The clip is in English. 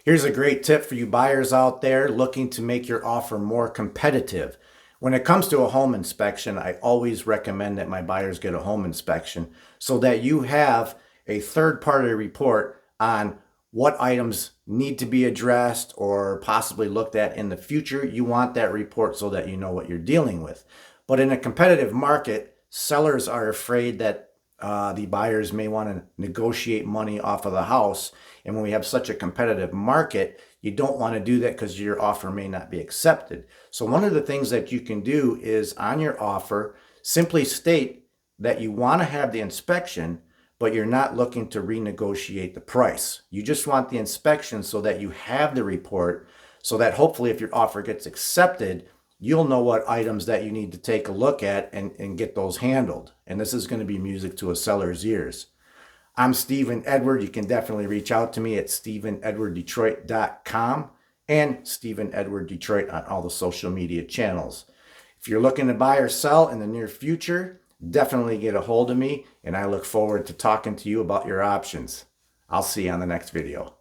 Here's a great tip for you buyers out there looking to make your offer more competitive. When it comes to a home inspection, I always recommend that my buyers get a home inspection so that you have a third-party report on what items need to be addressed or possibly looked at in the future. You want that report so that you know what you're dealing with. But in a competitive market, sellers are afraid that the buyers may want to negotiate money off of the house. And when we have such a competitive market, you don't want to do that because your offer may not be accepted. So one of the things that you can do is on your offer, simply state that you want to have the inspection, but you're not looking to renegotiate the price. You just want the inspection so that you have the report, so that hopefully if your offer gets accepted, you'll know what items that you need to take a look at and get those handled. And this is going to be music to a seller's ears. I'm Stephen Edward. You can definitely reach out to me at StephenEdwardDetroit.com and Stephen Edward Detroit on all the social media channels. If you're looking to buy or sell in the near future, definitely get a hold of me, and I look forward to talking to you about your options. I'll see you on the next video.